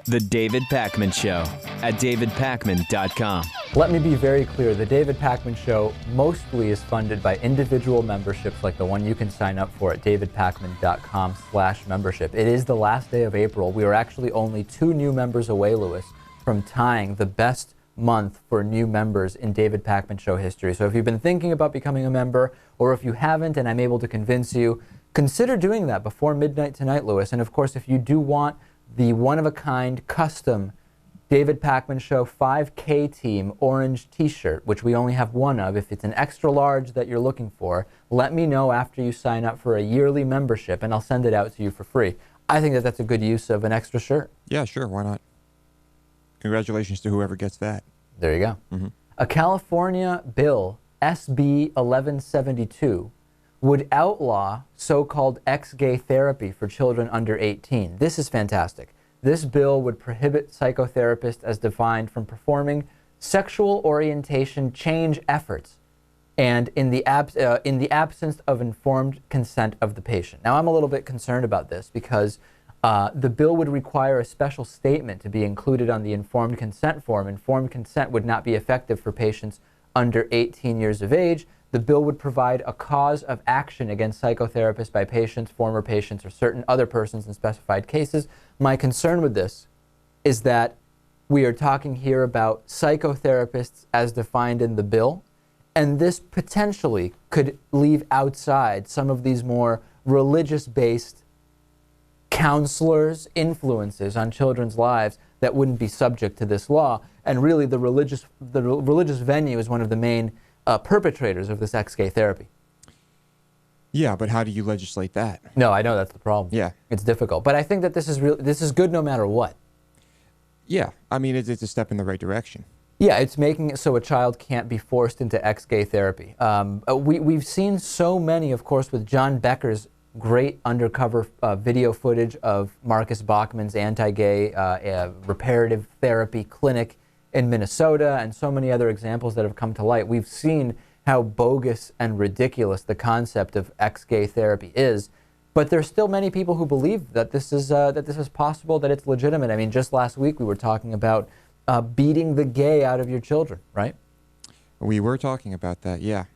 The David Pakman Show at davidpakman.com. Let me be very clear. The David Pakman Show mostly is funded by individual memberships like the one you can sign up for at davidpakman.com/membership. It is the last day of April. We are actually only 2 new members away, Lewis, from tying the best month for new members in David Pakman Show history. So if you've been thinking about becoming a member, or if you haven't and I'm able to convince you, consider doing that before midnight tonight, Lewis. And of course, if you do want the one-of-a-kind custom David Pakman Show 5K Team orange t-shirt, which we only have one of, if it's an extra large that you're looking for, let me know after you sign up for a yearly membership and I'll send it out to you for free. I think that that's a good use of an extra shirt. Yeah, sure, why not? Congratulations to whoever gets that. There you go. A California bill, SB 1172, would outlaw so-called ex-gay therapy for children under 18. This is fantastic. This bill would prohibit psychotherapists as defined from performing sexual orientation change efforts and in the absence of informed consent of the patient. Now, I'm a little bit concerned about this because the bill would require a special statement to be included on the informed consent form. Informed consent would not be effective for patients under 18 years of age. The bill would provide a cause of action against psychotherapists by patients, former patients, or certain other persons in specified cases. My concern with this is that we are talking here about psychotherapists as defined in the bill, and this potentially could leave outside some of these more religious-based counselors' influences on children's lives that wouldn't be subject to this law. And really, the religious venue is one of the main perpetrators of this ex-gay therapy. Yeah, but how do you legislate that? No, I know that's the problem. Yeah. It's difficult. But I think that this is good no matter what. Yeah, I mean, it's a step in the right direction. Yeah, it's making it so a child can't be forced into ex-gay therapy. We've seen so many, of course, with John Becker's great undercover video footage of Marcus Bachman's anti-gay reparative therapy clinic in Minnesota, and so many other examples that have come to light. We've seen how bogus and ridiculous the concept of ex-gay therapy is, but there's still many people who believe that this is possible, that it's legitimate. I mean, just last week we were talking about beating the gay out of your children, right? We were talking about that, yeah,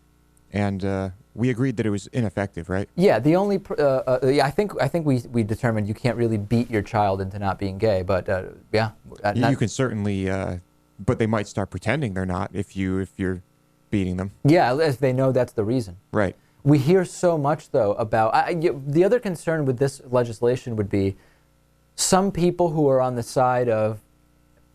and we agreed that it was ineffective, right? Yeah, the only I think we determined you can't really beat your child into not being gay, but yeah, you can certainly. But they might start pretending they're not if you're beating them. Yeah, as they know that's the reason. Right. We hear so much, though, about... the other concern with this legislation would be some people who are on the side of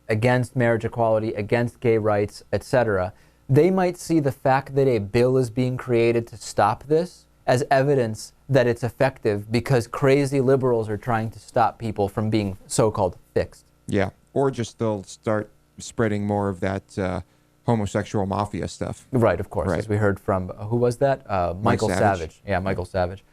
against marriage equality, against gay rights, etc., they might see the fact that a bill is being created to stop this as evidence that it's effective because crazy liberals are trying to stop people from being so-called fixed. Yeah, or just they'll start spreading more of that homosexual mafia stuff. Right, of course, as we heard from, who was that? Michael Savage. Yeah, Michael Savage.